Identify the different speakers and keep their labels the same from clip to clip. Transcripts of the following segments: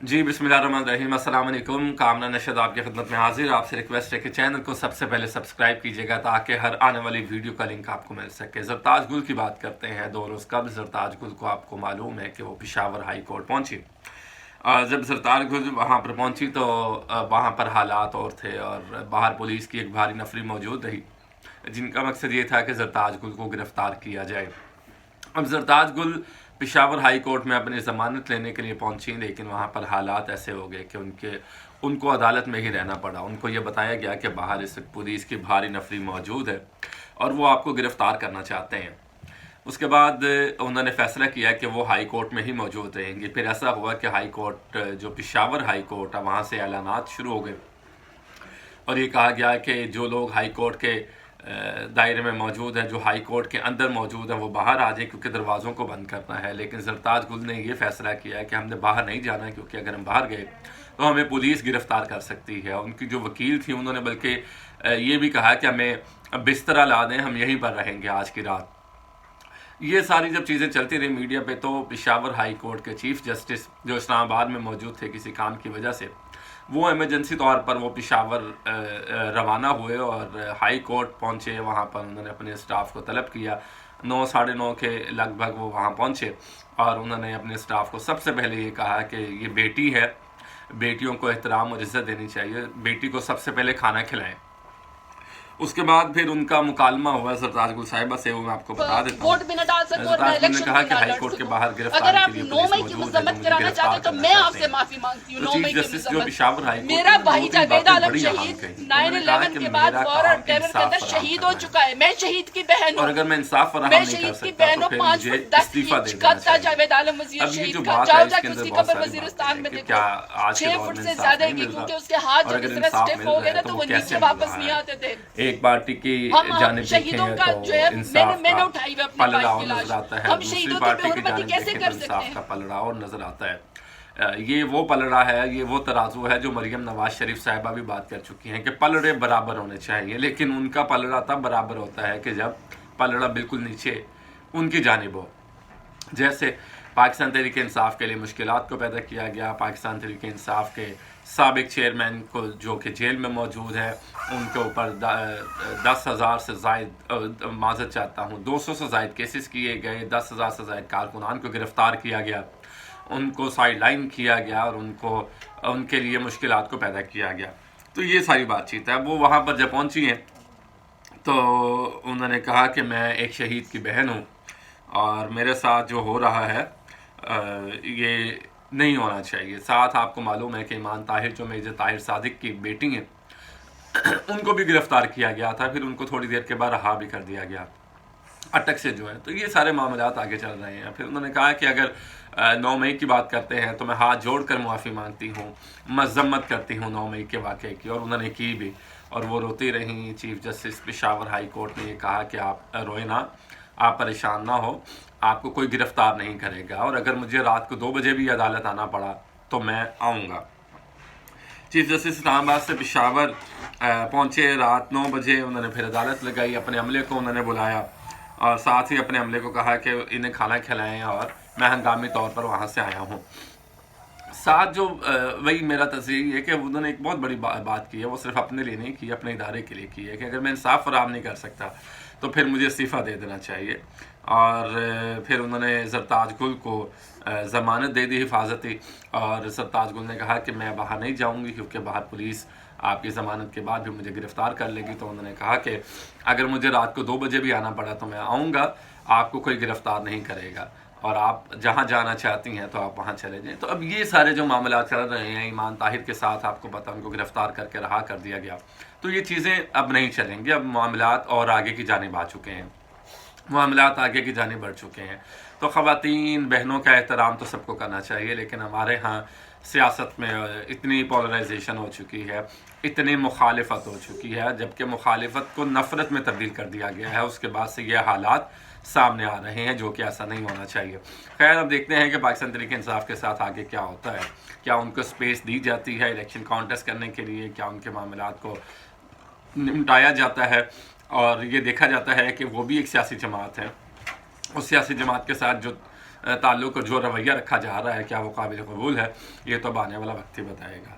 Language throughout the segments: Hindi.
Speaker 1: जी बिस्मिल्लाहिर्रहमानिर्रहीम, अस्सलाम वालेकुम। कामना नशद आपकी खिदमत में हाजिर। आपसे रिक्वेस्ट है कि चैनल को सबसे पहले सब्सक्राइब कीजिएगा ताकि हर आने वाली वीडियो का लिंक आपको मिल सके। ज़रताज गुल की बात करते हैं। 2 रोज़ कबल ज़रताज गुल को आपको मालूम है कि वो पेशावर हाई कोर्ट पहुंची। जब ज़रताज गुल वहाँ पर पहुंची तो वहाँ पर हालात और थे और बाहर पुलिस की एक भारी नफरी मौजूद रही, जिनका मकसद ये था कि ज़रताज गुल को गिरफ़्तार किया जाए। अब जरताज गुल पेशावर हाई कोर्ट में अपनी ज़मानत लेने के लिए पहुंची, लेकिन वहाँ पर हालात ऐसे हो गए कि उनको अदालत में ही रहना पड़ा। उनको ये बताया गया कि बाहर इस पुलिस की भारी नफरी मौजूद है और वो आपको गिरफ़्तार करना चाहते हैं। उसके बाद उन्होंने फ़ैसला किया कि वो हाई कोर्ट में ही मौजूद रहेंगे। फिर ऐसा हुआ कि हाई कोर्ट, जो पेशावर हाई कोर्ट है, वहाँ से ऐलानात शुरू हो गए और ये कहा गया कि जो लोग हाई कोर्ट के दायरे में मौजूद हैं, जो हाई कोर्ट के अंदर मौजूद हैं, वो बाहर आ जाए क्योंकि दरवाज़ों को बंद करना है। लेकिन ज़रताज गुल ने ये फ़ैसला किया कि हमने बाहर नहीं जाना है, क्योंकि अगर हम बाहर गए तो हमें पुलिस गिरफ़्तार कर सकती है। उनकी जो वकील थी, उन्होंने बल्कि ये भी कहा कि हमें बिस्तरा ला दें, हम यहीं पर रहेंगे आज की रात। ये सारी जब चीज़ें चलती रही मीडिया पे, तो पेशावर हाई कोर्ट के चीफ जस्टिस जो इस्लामाबाद में मौजूद थे किसी काम की वजह से, वो इमरजेंसी तौर पर वो पेशावर रवाना हुए और हाई कोर्ट पहुंचे। वहाँ पर उन्होंने अपने स्टाफ को तलब किया। 9 साढ़े 9 के लगभग वो वहाँ पहुंचे और उन्होंने अपने स्टाफ को सबसे पहले ये कहा कि ये बेटी है, बेटियों को एहतराम और इज़्ज़त देनी चाहिए, बेटी को सबसे पहले खाना खिलाएं। उसके बाद फिर उनका मुकालमा हुआ सरताज गुल साहिबा से, वो मैं आपको बता देता हूँ।
Speaker 2: वोट भी न डाल सकूं और मैं
Speaker 1: सरताज गुल ने
Speaker 2: इलेक्शन
Speaker 1: कहा
Speaker 2: भी
Speaker 1: कि
Speaker 2: ना
Speaker 1: हाई
Speaker 2: लड़
Speaker 1: कोर्ट के
Speaker 2: सकूं।
Speaker 1: बाहर
Speaker 2: अगर
Speaker 1: गिरफ्तारी
Speaker 2: आप
Speaker 1: के लिए
Speaker 2: 9
Speaker 1: पुलिस
Speaker 2: मई की
Speaker 1: मौजूद है, जो
Speaker 2: मजम्मत
Speaker 1: मुझे
Speaker 2: कराना चाहते
Speaker 1: गिरफ्तार
Speaker 2: तो
Speaker 1: करना
Speaker 2: मैं
Speaker 1: चाहते
Speaker 2: आपसे
Speaker 1: हैं।
Speaker 2: माफी मांगती हूँ।
Speaker 1: तो
Speaker 2: 9
Speaker 1: चीफ
Speaker 2: मई की
Speaker 1: जस्टिस जो
Speaker 2: मजम्मत
Speaker 1: पेशावर हाई कोर्ट
Speaker 2: मेरा
Speaker 1: ने
Speaker 2: भाई
Speaker 1: 2-3
Speaker 2: जावेद
Speaker 1: बातें
Speaker 2: आलम
Speaker 1: बड़ी अहम
Speaker 2: शहीद
Speaker 1: कही। उन्होंने कहा
Speaker 2: 9/11
Speaker 1: कि
Speaker 2: के बाद
Speaker 1: मेरा
Speaker 2: वॉर और
Speaker 1: काम
Speaker 2: टेरर के
Speaker 1: इंसाफ
Speaker 2: अंदर
Speaker 1: फराहम
Speaker 2: शहीद हो
Speaker 1: करना है,
Speaker 2: चुका है। मैं शहीद की बहन
Speaker 1: और
Speaker 2: हूँ।
Speaker 1: अगर मैं इंसाफ फराहम
Speaker 2: मैं
Speaker 1: नहीं कर
Speaker 2: शहीद की
Speaker 1: सकता
Speaker 2: बहन
Speaker 1: तो
Speaker 2: हूँ।
Speaker 1: फिर
Speaker 2: 5
Speaker 1: मुझे
Speaker 2: फुट 10
Speaker 1: इस्तीफ़ा
Speaker 2: इंच
Speaker 1: दे देना
Speaker 2: कद था
Speaker 1: चाहिए।
Speaker 2: जावेद आलम वजीर
Speaker 1: अब ये जो
Speaker 2: शहीद का।
Speaker 1: बात है,
Speaker 2: जाओ
Speaker 1: इसके
Speaker 2: जाके
Speaker 1: अंदर
Speaker 2: उसकी
Speaker 1: बहुत
Speaker 2: कब्र
Speaker 1: सारी बातें
Speaker 2: वजीरिस्तान
Speaker 1: हैं
Speaker 2: में
Speaker 1: कि
Speaker 2: देखो।
Speaker 1: क्या आज के
Speaker 2: 6
Speaker 1: दौर
Speaker 2: फुट
Speaker 1: में
Speaker 2: से
Speaker 1: इंसाफ
Speaker 2: ज्यादा
Speaker 1: नहीं
Speaker 2: की,
Speaker 1: मिल रहा,
Speaker 2: क्योंकि उसके हाथ
Speaker 1: और
Speaker 2: जब
Speaker 1: अगर
Speaker 2: इस तरह
Speaker 1: इंसाफ
Speaker 2: स्टिफ
Speaker 1: मिल
Speaker 2: हो
Speaker 1: रहा
Speaker 2: गए
Speaker 1: है
Speaker 2: ना
Speaker 1: तो
Speaker 2: तो
Speaker 1: वो
Speaker 2: वो
Speaker 1: कैसे
Speaker 2: नीचे
Speaker 1: मिल
Speaker 2: वापस
Speaker 1: रहा
Speaker 2: नहीं
Speaker 1: है।
Speaker 2: आते थे।
Speaker 1: एक पार्टी की
Speaker 2: हम
Speaker 1: जानिब
Speaker 2: शहीदों
Speaker 1: देखें
Speaker 2: का
Speaker 1: तो
Speaker 2: जो है
Speaker 1: इंसाफ का
Speaker 2: मैंने उठाई हुई अपने
Speaker 1: पलड़ा
Speaker 2: भाई
Speaker 1: और
Speaker 2: की
Speaker 1: नजर
Speaker 2: लाश।
Speaker 1: आता है,
Speaker 2: हम
Speaker 1: दूसरी
Speaker 2: शहीदों की
Speaker 1: पार्टी की
Speaker 2: बेहुरमती
Speaker 1: जानिब
Speaker 2: कैसे
Speaker 1: देखें तो
Speaker 2: कर सकते
Speaker 1: इंसाफ
Speaker 2: हैं?
Speaker 1: का पलड़ा और नजर आता है। ये वो पलड़ा है, ये वो तराजू है जो मरियम नवाज शरीफ साहिबा भी बात कर चुकी हैं कि पलड़े बराबर होने चाहिए। लेकिन उनका पलड़ा तब बराबर होता है कि जब पलड़ा बिल्कुल नीचे उनकी जानिब हो। जैसे पाकिस्तान तहरीक इंसाफ के लिए मुश्किलात को पैदा किया गया। पाकिस्तान तहरीक इंसाफ के साबिक चेयरमैन को, जो कि जेल में मौजूद है, उनके ऊपर 10,000 से ज़ायद, माज़रत चाहता हूँ, 200 से ज़ायद केसेस किए गए। 10,000 से ज़ायद कारकुनान को गिरफ़्तार किया गया, उनको साइड लाइन किया गया और उनके लिए मुश्किलात को पैदा किया गया। तो ये सारी बातचीत है। वो वहाँ पर जब पहुँची हैं तो उन्होंने कहा कि मैं एक शहीद की बहन हूँ और मेरे साथ जो हो रहा है ये नहीं होना चाहिए। साथ आपको मालूम है कि ईमान ताहिर, जो मेजर ताहिर सादिक की बेटी हैं, उनको भी गिरफ़्तार किया गया था, फिर उनको थोड़ी देर के बाद रहा भी कर दिया गया अटक से जो है। तो ये सारे मामलात आगे चल रहे हैं। फिर उन्होंने कहा कि अगर 9 मई की बात करते हैं तो मैं हाथ जोड़ कर मुआफ़ी मांगती हूँ, मज़म्मत करती हूँ 9 मई के वाक़े की, और उन्होंने की भी, और वो रोती रहीं। Chief justice Peshawar high court ने ये कहा कि आप रोए ना, आप परेशान ना हो, आपको कोई गिरफ़्तार नहीं करेगा, और अगर मुझे रात को 2 बजे भी अदालत आना पड़ा तो मैं आऊँगा। चीफ जस्टिस इस्लामाबाद से पेशावर पहुँचे रात 9 बजे। उन्होंने फिर अदालत लगाई, अपने अमले को उन्होंने बुलाया और साथ ही अपने अमले को कहा कि इन्हें खाना खिलाएं, और मैं हंगामी तौर पर वहाँ से आया हूँ। साथ जो वही मेरा तस्वीर है कि उन्होंने एक बहुत बड़ी बात की है, वो सिर्फ अपने लिए नहीं की, अपने इदारे के लिए की है कि अगर मैं इंसाफ फराहम नहीं कर सकता तो फिर मुझे इस्तीफ़ा दे देना चाहिए। और फिर उन्होंने जरताज गुल को ज़मानत दे दी, हिफाजती, और जरताज गुल ने कहा कि मैं बाहर नहीं जाऊंगी क्योंकि बाहर पुलिस आपकी ज़मानत के बाद भी मुझे गिरफ़्तार कर लेगी। तो उन्होंने कहा कि अगर मुझे रात को 2 बजे भी आना पड़ा तो मैं आऊँगा, आपको कोई गिरफ़्तार नहीं करेगा, और आप जहाँ जाना चाहती हैं तो आप वहाँ चले जाएं। तो अब ये सारे जो मामला चल रहे हैं, ईमान ताहिर के साथ आपको पता, उनको गिरफ़्तार करके रहा कर दिया गया, तो ये चीज़ें अब नहीं चलेंगी। अब मामलात और आगे की जानिब आ चुके हैं, मामलात आगे की जानिब बढ़ चुके हैं। तो ख़वातीन बहनों का एहतराम तो सबको करना चाहिए, लेकिन हमारे यहाँ सियासत में इतनी पोलराइजेशन हो चुकी है, इतनी मुखालिफत हो चुकी है, जबकि मुखालिफत को नफ़रत में तब्दील कर दिया गया है। उसके बाद से ये हालात सामने आ रहे हैं, जो कि ऐसा नहीं होना चाहिए। खैर, अब देखते हैं कि पाकिस्तान तहरीक इंसाफ के साथ आगे क्या होता है। क्या उनको स्पेस दी जाती है इलेक्शन कॉन्टेस्ट करने के लिए, क्या उनके मामलात को निपटाया जाता है, और ये देखा जाता है कि वो भी एक सियासी जमात है। उस सियासी जमात के साथ जो ताल्लुक और जो रवैया रखा जा रहा है क्या वो काबिल कबूल है, ये तो आने वाला वक्त ही बताएगा।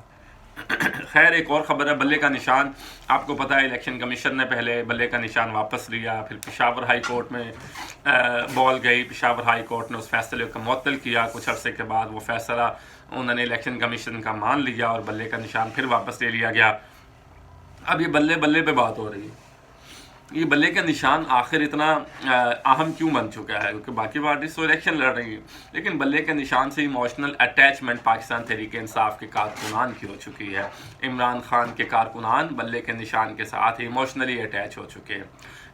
Speaker 1: खैर, एक और ख़बर है, बल्ले का निशान। आपको पता है इलेक्शन कमीशन ने पहले बल्ले का निशान वापस लिया, फिर पेशावर हाई कोर्ट में बॉल गई, पेशावर हाई कोर्ट ने उस फैसले को मुअत्तल किया। कुछ अरसे के बाद वो फैसला उन्होंने इलेक्शन कमीशन का मान लिया और बल्ले का निशान फिर वापस ले लिया गया। अब ये बल्ले बल्ले पे बात हो रही है, ये बल्ले का निशान आखिर इतना अहम क्यों बन चुका है? क्योंकि बाकी पार्टीज तो इलेक्शन लड़ रही है, लेकिन बल्ले के निशान से इमोशनल अटैचमेंट पाकिस्तान तहरीक इंसाफ के कारकुनान की हो चुकी है। इमरान खान के कारकुनान बल्ले के निशान के साथ इमोशनली अटैच हो चुके हैं।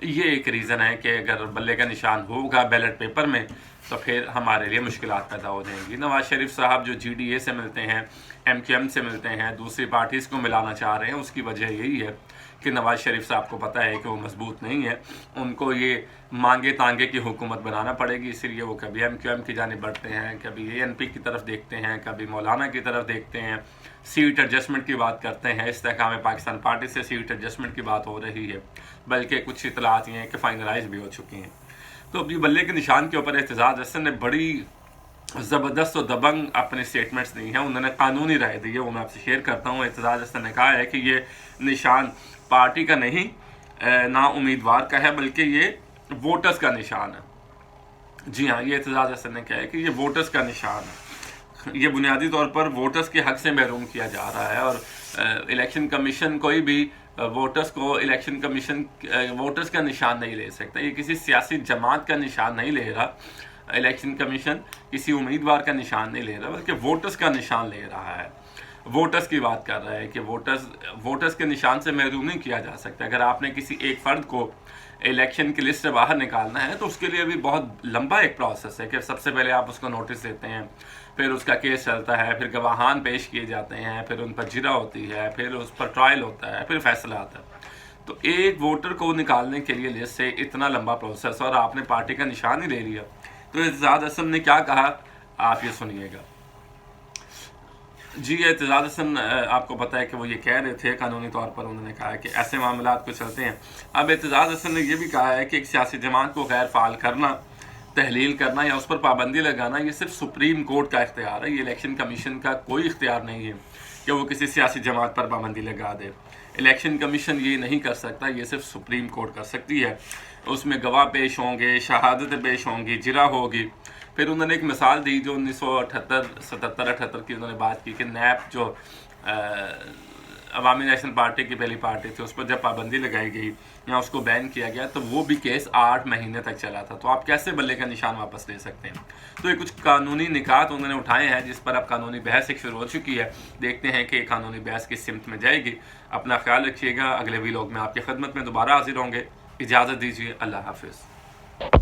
Speaker 1: ये एक रीज़न है कि अगर बल्ले का निशान होगा बैलेट पेपर में तो फिर हमारे लिए मुश्किलात पैदा हो जाएंगी। नवाज शरीफ साहब जो GDA से मिलते हैं, MQM से मिलते हैं, दूसरी पार्टीज़ को मिलाना चाह रहे हैं, उसकी वजह यही है कि नवाज शरीफ साहब को पता है कि वो मजबूत नहीं है, उनको ये मांगे तांगे की हुकूमत बनाना पड़ेगी। इसलिए वो कभी MQM की जानिब बढ़ते हैं, कभी ANP की तरफ देखते हैं, कभी मौलाना की तरफ देखते हैं, सीट एडजस्टमेंट की बात करते हैं। इस तरह में पाकिस्तान पार्टी से सीट एडजस्टमेंट की बात हो रही है, बल्कि कुछ इतलात ये हैं कि फाइनलाइज भी हो चुकी हैं। तो अभी बल्ले के निशान के ऊपर एतजाज़ हसन ने बड़ी ज़बरदस्त और दबंग अपने स्टेटमेंट्स दी हैं। उन्होंने कानूनी राय दी है, वो मैं आपसे शेयर करता हूँ। एतजाज़ हसन ने कहा है कि ये निशान पार्टी का नहीं, ना उम्मीदवार का है, बल्कि ये वोटर्स का निशान है। जी हाँ, ये एतजाज़ हसन ने कहा है कि ये वोटर्स का निशान है। ये बुनियादी तौर पर वोटर्स के हक से महरूम किया जा रहा है और इलेक्शन कमीशन कोई भी वोटर्स को इलेक्शन कमीशन वोटर्स का निशान नहीं ले सकता। ये किसी सियासी जमात का निशान नहीं ले रहा, इलेक्शन कमीशन किसी उम्मीदवार का निशान नहीं ले रहा, बल्कि वोटर्स का निशान ले रहा है। वोटर्स की बात कर रहा है कि वोटर्स के निशान से महरूम नहीं किया जा सकता। अगर आपने किसी एक फ़र्द को इलेक्शन की लिस्ट से बाहर निकालना है तो उसके लिए भी बहुत लंबा एक प्रोसेस है कि सबसे पहले आप उसको नोटिस देते हैं, फिर उसका केस चलता है, फिर गवाहान पेश किए जाते हैं, फिर उन पर जिरा होती है, फिर उस पर ट्रायल होता है, फिर फैसला आता है। तो एक वोटर को निकालने के लिए लिस्ट से इतना लंबा प्रोसेस, और आपने पार्टी का निशान ही ले लिया। तो एतजाज़ हसन ने क्या कहा, आप ये सुनिएगा। जी, एतजाज़ हसन आपको पता है कि वो ये कह रहे थे, कानूनी तौर पर उन्होंने कहा कि ऐसे मामलात को चलते हैं। अब एतजाज़ हसन ने यह भी कहा है कि एक सियासी जमात को गैर फ़ाल करना, तहलील करना या उस पर पाबंदी लगाना, ये सिर्फ सुप्रीम कोर्ट का इख्तियार है। ये इलेक्शन कमीशन का कोई इख्तियार नहीं है कि वो किसी सियासी जमात पर पाबंदी लगा दे। इलेक्शन कमीशन ये नहीं कर सकता, ये सिर्फ सुप्रीम कोर्ट कर सकती है। उसमें गवाह पेश होंगे, शहादतें पेश होंगी, जिरा होगी। फिर उन्होंने एक मिसाल दी जो 1978 की उन्होंने बात की कि नैप जो अवामी नेशनल पार्टी की पहली पार्टी थी, उस पर जब पाबंदी लगाई गई या उसको बैन किया गया तो वो भी केस 8 महीने तक चला था। तो आप कैसे बल्ले का निशान वापस ले सकते हैं? तो ये कुछ कानूनी निकात उन्होंने उठाए हैं जिस पर अब कानूनी बहस एक शुरू हो चुकी है। देखते हैं कि कानूनी बहस किस सिमत में जाएगी। अपना ख्याल रखिएगा। अगले व्लॉग में आपकी खिदमत में दोबारा हाजिर होंगे। इजाज़त दीजिए। अल्लाह हाफिज़।